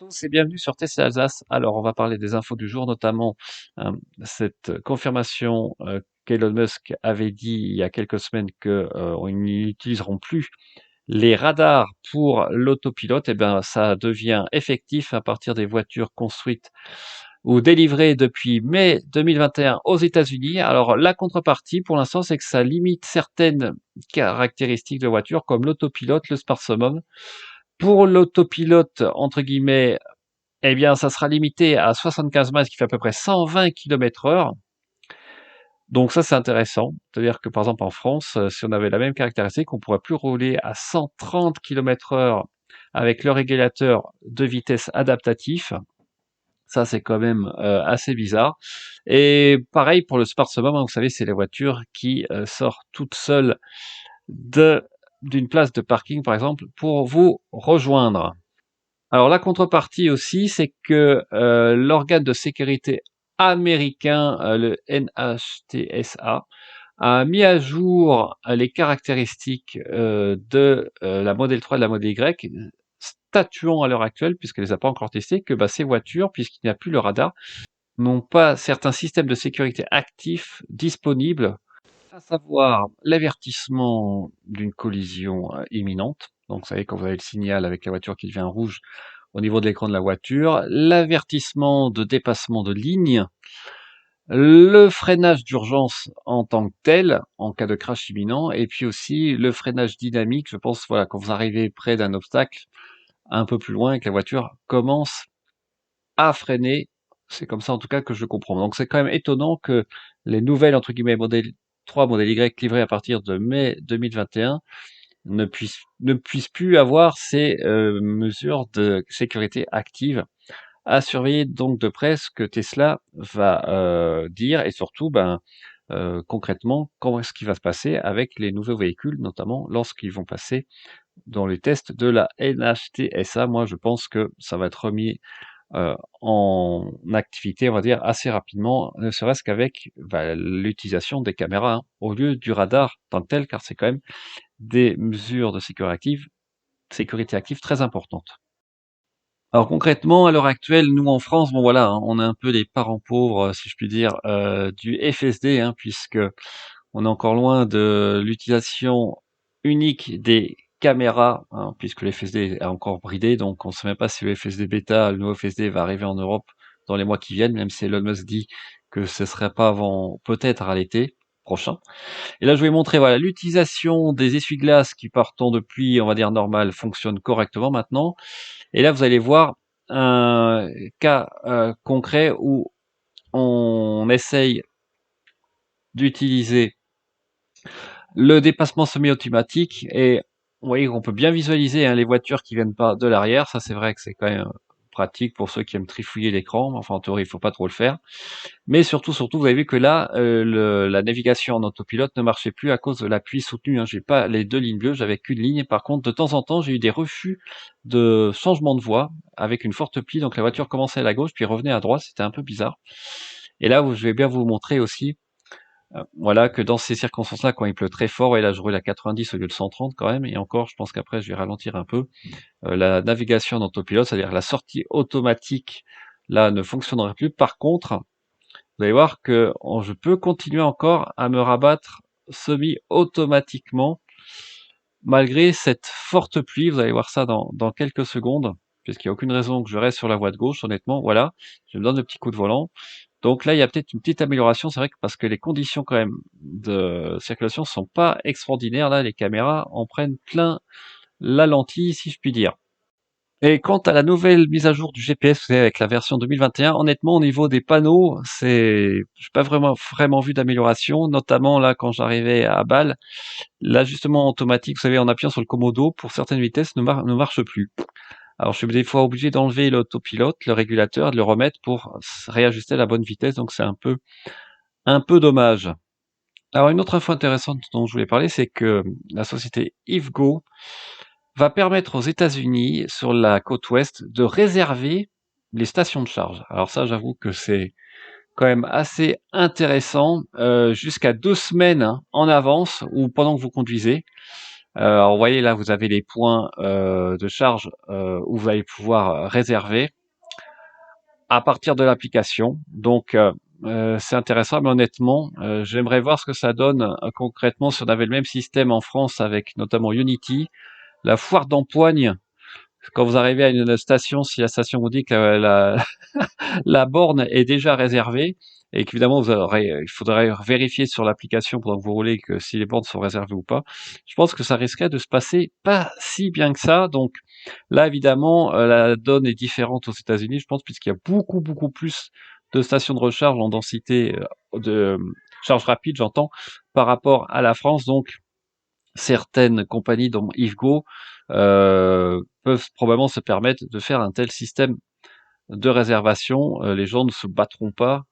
Tous et bienvenue sur Tesla Alsace. Alors, on va parler des infos du jour, notamment cette confirmation qu'Elon Musk avait dit il y a quelques semaines que ils n'utiliseront plus les radars pour l'autopilote. Et bien, ça devient effectif à partir des voitures construites ou délivrées depuis mai 2021 aux États-Unis. Alors, la contrepartie, pour l'instant, c'est que ça limite certaines caractéristiques de voitures, comme l'autopilote, le Smart Summon. Pour l'autopilote, entre guillemets, eh bien, ça sera limité à 75 miles, ce qui fait à peu près 120 km/h. Donc ça, c'est intéressant. C'est-à-dire que, par exemple, en France, si on avait la même caractéristique, on pourrait plus rouler à 130 km/h avec le régulateur de vitesse adaptatif. Ça, c'est quand même assez bizarre. Et pareil pour le Sport Summum, hein, vous savez, c'est les voitures qui sortent toutes seules d'une place de parking, par exemple, pour vous rejoindre. Alors la contrepartie aussi, c'est que l'organe de sécurité américain, le NHTSA, a mis à jour les caractéristiques de la Model 3 et de la Model Y, statuant à l'heure actuelle, puisqu'elle ne les a pas encore testées, que ces voitures, puisqu'il n'y a plus le radar, n'ont pas certains systèmes de sécurité actifs disponibles, à savoir l'avertissement d'une collision imminente. Donc vous savez, quand vous avez le signal avec la voiture qui devient rouge, au niveau de l'écran de la voiture, l'avertissement de dépassement de ligne, le freinage d'urgence en tant que tel, en cas de crash imminent, et puis aussi le freinage dynamique, je pense, voilà, quand vous arrivez près d'un obstacle, un peu plus loin, et que la voiture commence à freiner. C'est comme ça en tout cas que je comprends. Donc c'est quand même étonnant que les nouvelles, entre guillemets, modèle 3, modèle Y livrées à partir de mai 2021 ne puissent plus avoir ces mesures de sécurité actives. À surveiller donc de près ce que Tesla va dire, et surtout, concrètement, comment est-ce qu'il va se passer avec les nouveaux véhicules, notamment lorsqu'ils vont passer dans les tests de la NHTSA. Moi, je pense que ça va être remis en activité, on va dire, assez rapidement, ne serait-ce qu'avec l'utilisation des caméras, hein, au lieu du radar tant que tel, car c'est quand même des mesures de sécurité active très importantes. Alors concrètement, à l'heure actuelle, nous en France, bon voilà, hein, on est un peu les parents pauvres, si je puis dire, du FSD, hein, puisque on est encore loin de l'utilisation unique des caméras, hein, puisque le FSD est encore bridé, donc on ne sait même pas si le FSD bêta, le nouveau FSD, va arriver en Europe dans les mois qui viennent, même si Elon Musk dit que ce serait pas avant peut-être à l'été prochain. Et là, je vais montrer, voilà, l'utilisation des essuie-glaces qui partant depuis, on va dire, normal, fonctionne correctement maintenant. Et là, vous allez voir un cas concret où on essaye d'utiliser le dépassement semi-automatique, et vous voyez qu'on peut bien visualiser, hein, les voitures qui viennent pas de l'arrière. Ça, c'est vrai que c'est quand même pratique pour ceux qui aiment trifouiller l'écran. Enfin, en théorie, il faut pas trop le faire. Mais surtout, vous avez vu que là, la navigation en autopilote ne marchait plus à cause de l'appui soutenu, hein. J'ai pas les deux lignes bleues, j'avais qu'une ligne. Par contre, de temps en temps, j'ai eu des refus de changement de voie avec une forte plie. Donc la voiture commençait à la gauche, puis revenait à droite. C'était un peu bizarre. Et là, je vais bien vous montrer aussi, voilà, que dans ces circonstances-là, quand il pleut très fort, et là, je roule à 90 au lieu de 130 quand même. Et encore, je pense qu'après, je vais ralentir un peu. La navigation en autopilote, c'est-à-dire la sortie automatique, là, ne fonctionnerait plus. Par contre, vous allez voir que je peux continuer encore à me rabattre semi-automatiquement malgré cette forte pluie. Vous allez voir ça dans quelques secondes, puisqu'il n'y a aucune raison que je reste sur la voie de gauche, honnêtement. Voilà, je me donne le petit coup de volant. Donc là, il y a peut-être une petite amélioration, c'est vrai que parce que les conditions quand même de circulation sont pas extraordinaires. Là, les caméras en prennent plein la lentille, si je puis dire. Et quant à la nouvelle mise à jour du GPS, vous savez, avec la version 2021, honnêtement, au niveau des panneaux, j'ai pas vraiment vu d'amélioration, notamment là, quand j'arrivais à Bâle, l'ajustement automatique, vous savez, en appuyant sur le commodo, pour certaines vitesses, ne marche plus. Alors, je suis des fois obligé d'enlever l'autopilote, le régulateur, et de le remettre pour réajuster à la bonne vitesse, donc c'est un peu dommage. Alors, une autre info intéressante dont je voulais parler, c'est que la société IVGO va permettre aux États-Unis, sur la côte ouest, de réserver les stations de charge. Alors ça, j'avoue que c'est quand même assez intéressant, jusqu'à 2 semaines, hein, en avance ou pendant que vous conduisez. Alors vous voyez là, vous avez les points de charge où vous allez pouvoir réserver à partir de l'application. Donc c'est intéressant, mais honnêtement, j'aimerais voir ce que ça donne concrètement si on avait le même système en France avec notamment Unity. La foire d'empoigne, quand vous arrivez à une station, si la station vous dit que la borne est déjà réservée et qu'évidemment il faudrait vérifier sur l'application pendant que vous roulez que si les bornes sont réservées ou pas. Je pense que ça risquerait de se passer pas si bien que ça. Donc là, évidemment, la donne est différente aux États-Unis, je pense, puisqu'il y a beaucoup plus de stations de recharge en densité de charge rapide, j'entends, par rapport à la France. Donc certaines compagnies, dont Yvgo, peuvent probablement se permettre de faire un tel système de réservation. Les gens ne se battront pas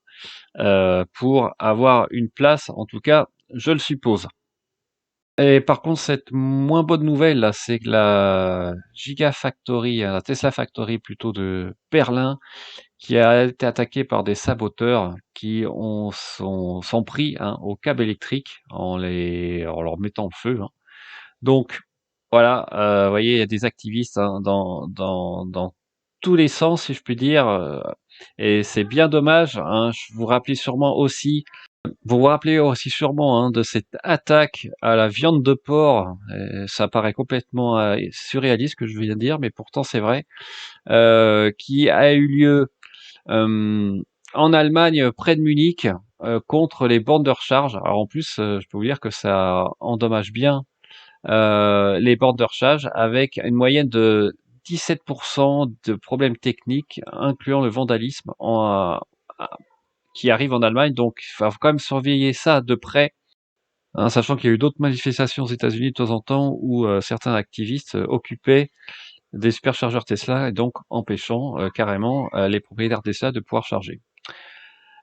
pour avoir une place, en tout cas, je le suppose. Et par contre, cette moins bonne nouvelle là, c'est que la Gigafactory, la Tesla Factory plutôt de Berlin, qui a été attaquée par des saboteurs qui sont pris hein, au câble électrique en leur mettant le feu. Hein. Donc voilà, vous voyez, il y a des activistes hein, dans tous les sens, si je puis dire, et c'est bien dommage. Hein. Vous vous rappelez aussi sûrement hein, de cette attaque à la viande de porc. Ça paraît complètement surréaliste ce que je viens de dire, mais pourtant c'est vrai, qui a eu lieu en Allemagne, près de Munich, contre les bornes de recharge. Alors en plus, je peux vous dire que ça endommage bien les bornes de recharge avec une moyenne de 17% de problèmes techniques, incluant le vandalisme qui arrive en Allemagne. Donc, il faut quand même surveiller ça de près, hein, sachant qu'il y a eu d'autres manifestations aux États-Unis de temps en temps où certains activistes occupaient des superchargeurs Tesla et donc empêchant carrément les propriétaires Tesla de pouvoir charger.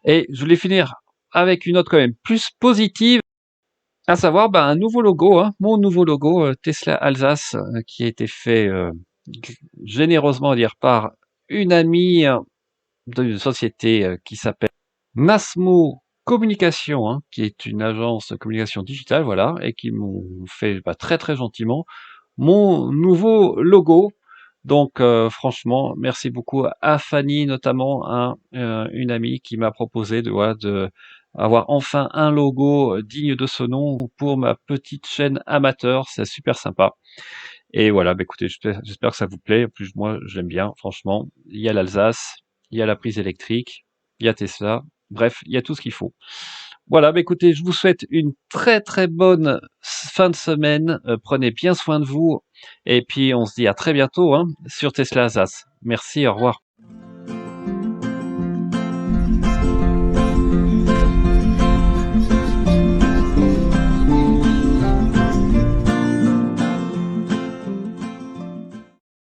Et je voulais finir avec une note quand même plus positive. À savoir, un nouveau logo, hein, mon nouveau logo Tesla Alsace, qui a été fait généreusement à dire par une amie d'une société qui s'appelle Nasmo Communication, hein, qui est une agence de communication digitale, voilà, et qui m'ont fait très très gentiment mon nouveau logo. Donc franchement, merci beaucoup à Fanny notamment, hein, une amie qui m'a proposé de avoir enfin un logo digne de ce nom pour ma petite chaîne amateur. C'est super sympa. Et voilà, écoutez, j'espère que ça vous plaît. En plus, moi, j'aime bien, franchement. Il y a l'Alsace, il y a la prise électrique, il y a Tesla. Bref, il y a tout ce qu'il faut. Voilà, écoutez, je vous souhaite une très très bonne fin de semaine. Prenez bien soin de vous. Et puis, on se dit à très bientôt hein, sur Tesla Alsace. Merci, au revoir.